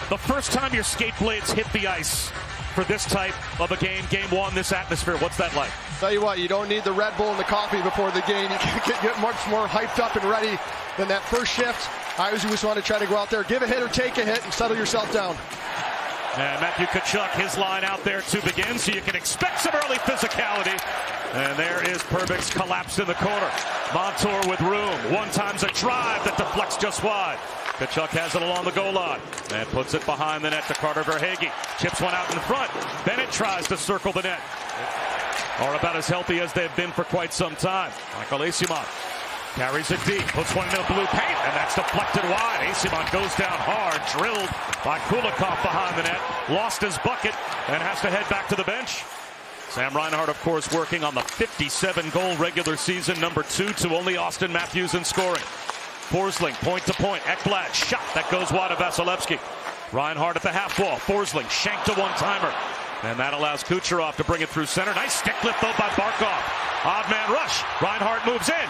The first time your skate blades hit the ice for this type of a game, game one, this atmosphere, what's that like? Tell you what, you don't need the Red Bull and the coffee before the game. You can get much more hyped up and ready than that first shift. I always just want to try to go out there, give a hit or take a hit, and settle yourself down. And Matthew Tkachuk, his line out there to begin, so you can expect some early physicality. And there is Perbix collapsed in the corner. Montour with room. One time's a drive that deflects just wide. Tkachuk has it along the goal line and puts it behind the net to Carter Verhaeghe. Chips one out in front. Bennett tries to circle the net. Are about as healthy as they've been for quite some time. Michael Eyssimont carries it deep, puts one into the blue paint, and that's deflected wide. Eyssimont goes down hard, drilled by Kulikov behind the net. Lost his bucket and has to head back to the bench. Sam Reinhart, of course, working on the 57-goal regular season, #2 to only Austin Matthews in scoring. Forsling, point to point. Ekblad, shot that goes wide of Vasilevsky. Reinhart at the half wall. Forsling, shanked to one-timer. And that allows Kucherov to bring it through center. Nice stick lift, though, by Barkov. Odd man rush. Reinhart moves in.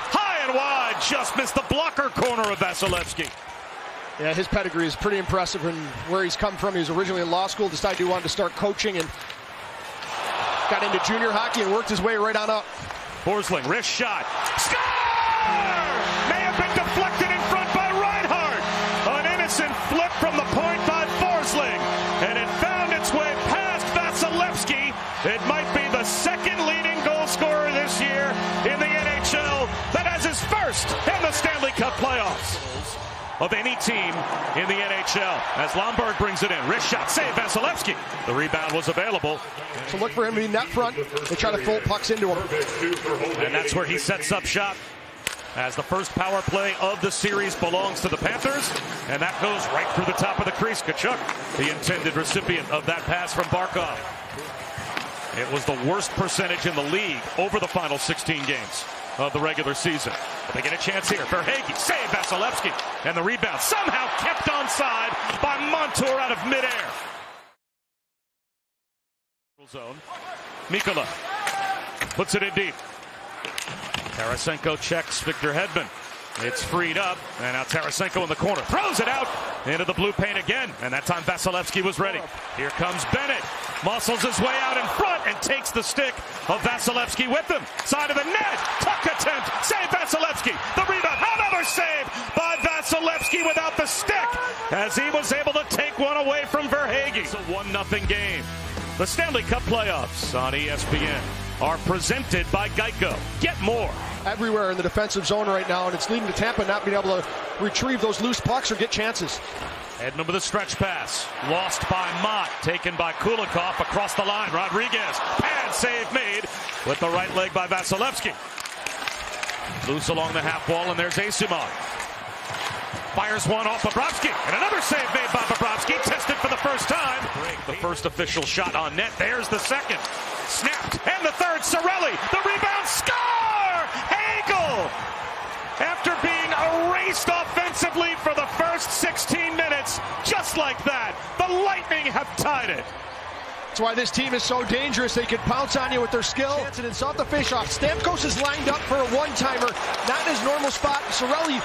High and wide. Just missed the blocker corner of Vasilevsky. Yeah, his pedigree is pretty impressive and where he's come from. He was originally in law school, decided he wanted to start coaching, and got into junior hockey and worked his way right on up. Forsling, wrist shot. Score! May have been deflected in front by Reinhart. An innocent flip from the point by Forsling. And it found its way past Vasilevsky. It might be the second leading goal scorer this year in the NHL that has his first in the Stanley Cup playoffs of any team in the NHL. As Lombard brings it in. Wrist shot, save Vasilevsky. The rebound was available. So look for him to be net front. They try to fold pucks into him. And that's where he sets up shop. As the first power play of the series belongs to the Panthers. And that goes right through the top of the crease. Tkachuk, the intended recipient of that pass from Barkov. It was the worst percentage in the league over the final 16 games of the regular season. They get a chance here. Verhaeghe, save Vasilevsky. And the rebound somehow kept onside by Montour out of midair. Zone. Mikkola puts it in deep. Tarasenko checks Victor Hedman. It's freed up, and now Tarasenko in the corner. Throws it out into the blue paint again, and that time Vasilevsky was ready. Here comes Bennett. Muscles his way out in front and takes the stick of Vasilevsky with him. Side of the net. Tuck attempt. Save Vasilevsky. The rebound. Another save by Vasilevsky without the stick as he was able to take one away from Verhaeghe. It's a 1-0 game. The Stanley Cup playoffs on ESPN are presented by Geico. Get more. Everywhere in the defensive zone right now, and it's leading to Tampa not being able to retrieve those loose pucks or get chances. Edmund with a stretch pass. Lost by Mott. Taken by Kulikov across the line. Rodriguez. Pad save made with the right leg by Vasilevsky. Loose along the half wall, and there's Eyssimont. Fires one off Bobrovsky, and another save made by Bobrovsky, tested for the first time. The first official shot on net, there's the second. Snapped, and the third, Cirelli, the rebound, score! Hagel! After being erased offensively for the first 16 minutes, just like that, the Lightning have tied it. That's why this team is so dangerous. They can pounce on you with their skill. And it's off the faceoff. Stamkos is lined up for a one-timer, not in his normal spot. Cirelli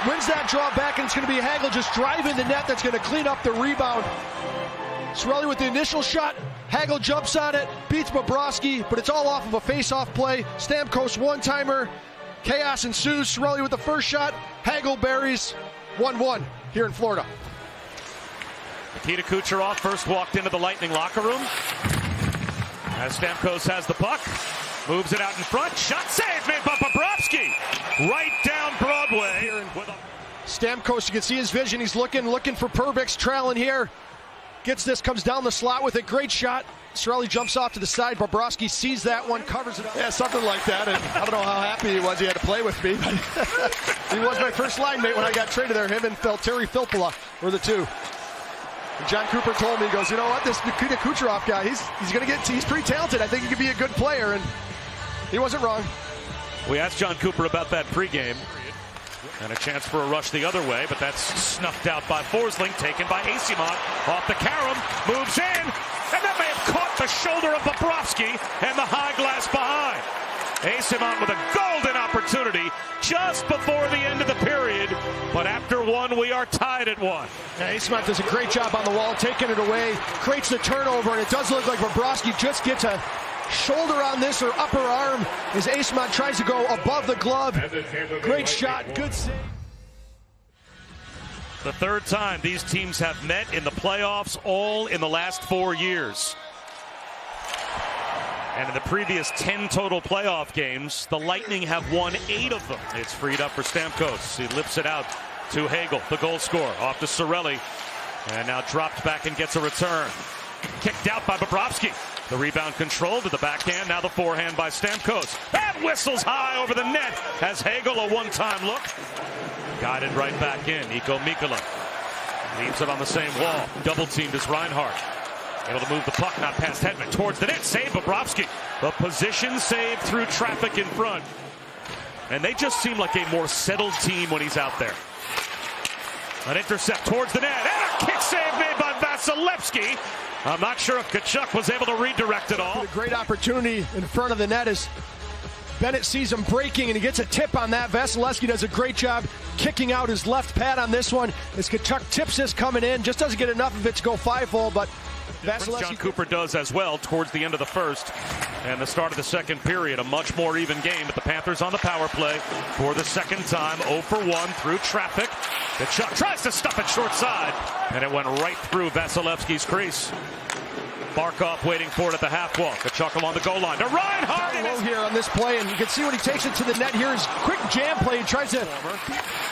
wins that draw back, and it's going to be Hagel just driving the net that's going to clean up the rebound. Cirelli with the initial shot. Hagel jumps on it, beats Bobrovsky, but it's all off of a face-off play. Stamkos one-timer. Chaos ensues. Cirelli with the first shot. Hagel buries 1-1 here in Florida. Nikita Kucherov first walked into the Lightning locker room. As Stamkos has the puck. Moves it out in front. Shot save made by Bobrovsky. Right down Broadway. Stamkos, you can see his vision. He's looking for Perbix, trailing here. Gets this, comes down the slot with a great shot. Cirelli jumps off to the side. Bobrovsky sees that one, covers it up. Yeah, something like that. And I don't know how happy he was he had to play with me, but he was my first line mate when I got traded there. Him and Terry Filppula were the two. And John Cooper told me, he goes, you know what, this Nikita Kucherov guy, he's pretty talented. I think he could be a good player, and he wasn't wrong. We asked John Cooper about that pregame. And a chance for a rush the other way, but that's snuffed out by Forsling, taken by Eyssimont. Off the carom, moves in, and that may have caught the shoulder of Bobrovsky and the high glass behind. Eyssimont with a golden opportunity just before the end of the period. But after one, we are tied at one. Yeah, Eyssimont does a great job on the wall, taking it away, creates the turnover, and it does look like Bobrovsky just gets a shoulder on this or upper arm as Eyssimont tries to go above the glove. Great shot, good save. The third time these teams have met in the playoffs, all in the last 4 years. And in the previous 10 total playoff games, the Lightning have won 8 of them. It's freed up for Stamkos. He lifts it out to Hagel, the goal scorer, off to Cirelli. And now dropped back and gets a return. Kicked out by Bobrovsky. The rebound controlled to the backhand. Now the forehand by Stamkos. That whistles high over the net as Hagel a one-time look. Guided right back in. Iko Mikkola leaves it on the same wall. Double teamed is Reinhart. Able to move the puck, not past Hedman, towards the net. Save Bobrovsky. The position saved through traffic in front. And they just seem like a more settled team when he's out there. An intercept towards the net. And a kick save made by Vasilevsky. I'm not sure if Tkachuk was able to redirect it all. A great opportunity in front of the net as Bennett sees him breaking and he gets a tip on that. Vasilevsky does a great job kicking out his left pad on this one as Tkachuk tips this coming in. Just doesn't get enough of it to go 5-hole, but Vasilevsky. John Cooper does as well towards the end of the first and the start of the second period. A much more even game, but the Panthers on the power play for the second time. 0 for 1 through traffic. Tkachuk tries to stuff it short side, and it went right through Vasilevsky's crease. Barkov waiting for it at the half wall. Tkachuk along the goal line to Reinhart. Low here on this play, and you can see when he takes it to the net here, his quick jam play. He tries to.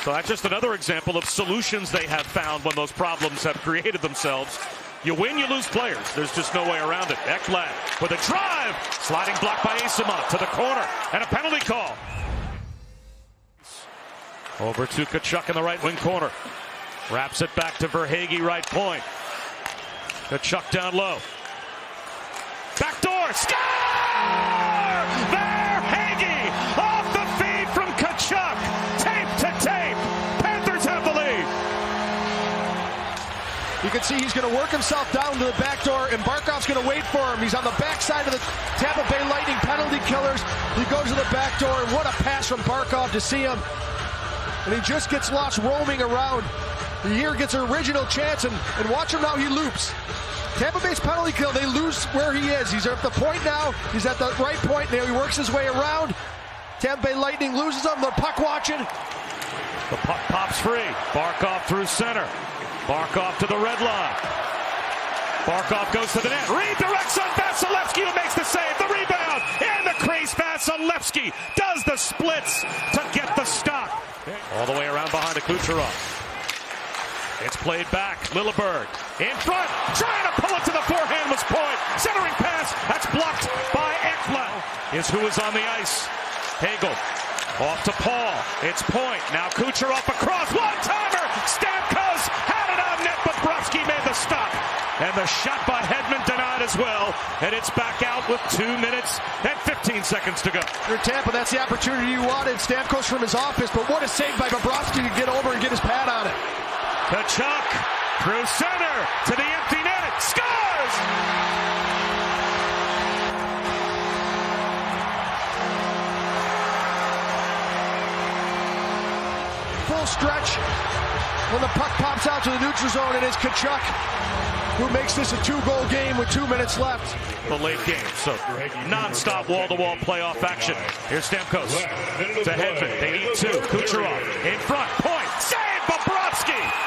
So that's just another example of solutions they have found when those problems have created themselves. You win, you lose players. There's just no way around it. Ekblad with a drive. Sliding block by Eyssimont to the corner. And a penalty call. Over to Tkachuk in the right wing corner. Wraps it back to Verhaeghe, right point. Tkachuk down low. Backdoor. Score! Verhaeghe off the feed from Tkachuk. Tape to tape. Panthers have the lead. You can see he's going to work himself down to the back door, and Barkov's going to wait for him. He's on the backside of the Tampa Bay Lightning penalty killers. He goes to the back door, and what a pass from Barkov to see him. And he just gets lost roaming around. He here gets an original chance, and watch him now, he loops. Tampa Bay's penalty kill, they lose where he is. He's at the point now. He's at the right point. Now he works his way around. Tampa Bay Lightning loses him. They're puck watching. The puck pops free. Barkov through center. Barkov to the red line. Barkov goes to the net. Redirects on Vasilevsky, who makes the save. The rebound in the crease. Vasilevsky does the splits to get the stop. All the way around behind to Kucherov. It's played back. Lilleberg in front, trying to pull it to the forehand was Point. Centering pass, that's blocked by Ekblad. Is who is on the ice. Hagel off to Paul. It's Point. Now Kucherov across. One-timer. Stamkos had it on net, but Bobrovsky made the stop. And the shot by Hedman denied as well. And it's back out with 2 minutes and 15 seconds to go. You're Tampa, that's the opportunity you wanted. Stamkos from his office, but what a save by Bobrovsky to get over and get his pad on it. Tkachuk through center to the empty net. Scores! Full stretch when the puck pops out to the neutral zone, and it's Tkachuk who makes this a 2-goal game with 2 minutes left. The late game, so non-stop wall-to-wall playoff action. Here's Stamkos to Hedman. They need 2. Kucherov in front. Point. Save Bobrovsky!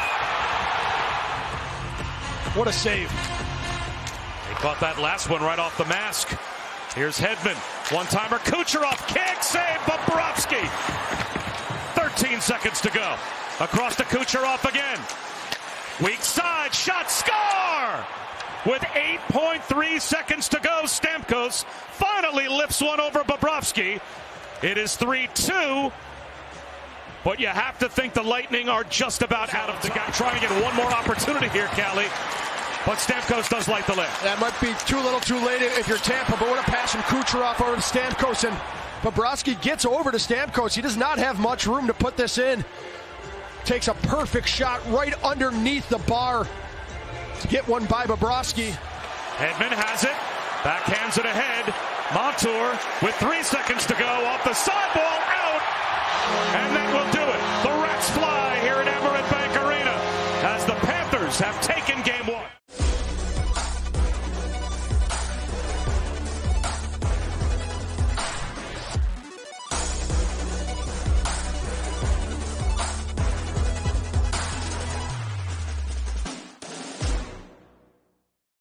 What a save. He caught that last one right off the mask. Here's Hedman. One-timer. Kucherov. Kick. Save Bobrovsky. 13 seconds to go. Across to Kucherov again. Weak side. Shot. Score! With 8.3 seconds to go, Stamkos finally lifts one over Bobrovsky. It is 3-2. But you have to think the Lightning are just about out of the game. Trying to get one more opportunity here, Callie. But Stamkos does light the lid. That might be too little too late if you're Tampa, but what a pass from Kucherov over to Stamkos. And Bobrovsky gets over to Stamkos. He does not have much room to put this in. Takes a perfect shot right underneath the bar to get one by Bobrovsky. Hedman has it. Backhands it ahead. Montour with 3 seconds to go off the sidewall, out. And that will do it. The Rats fly here at Emirates Bank Arena as the Panthers have taken game 1.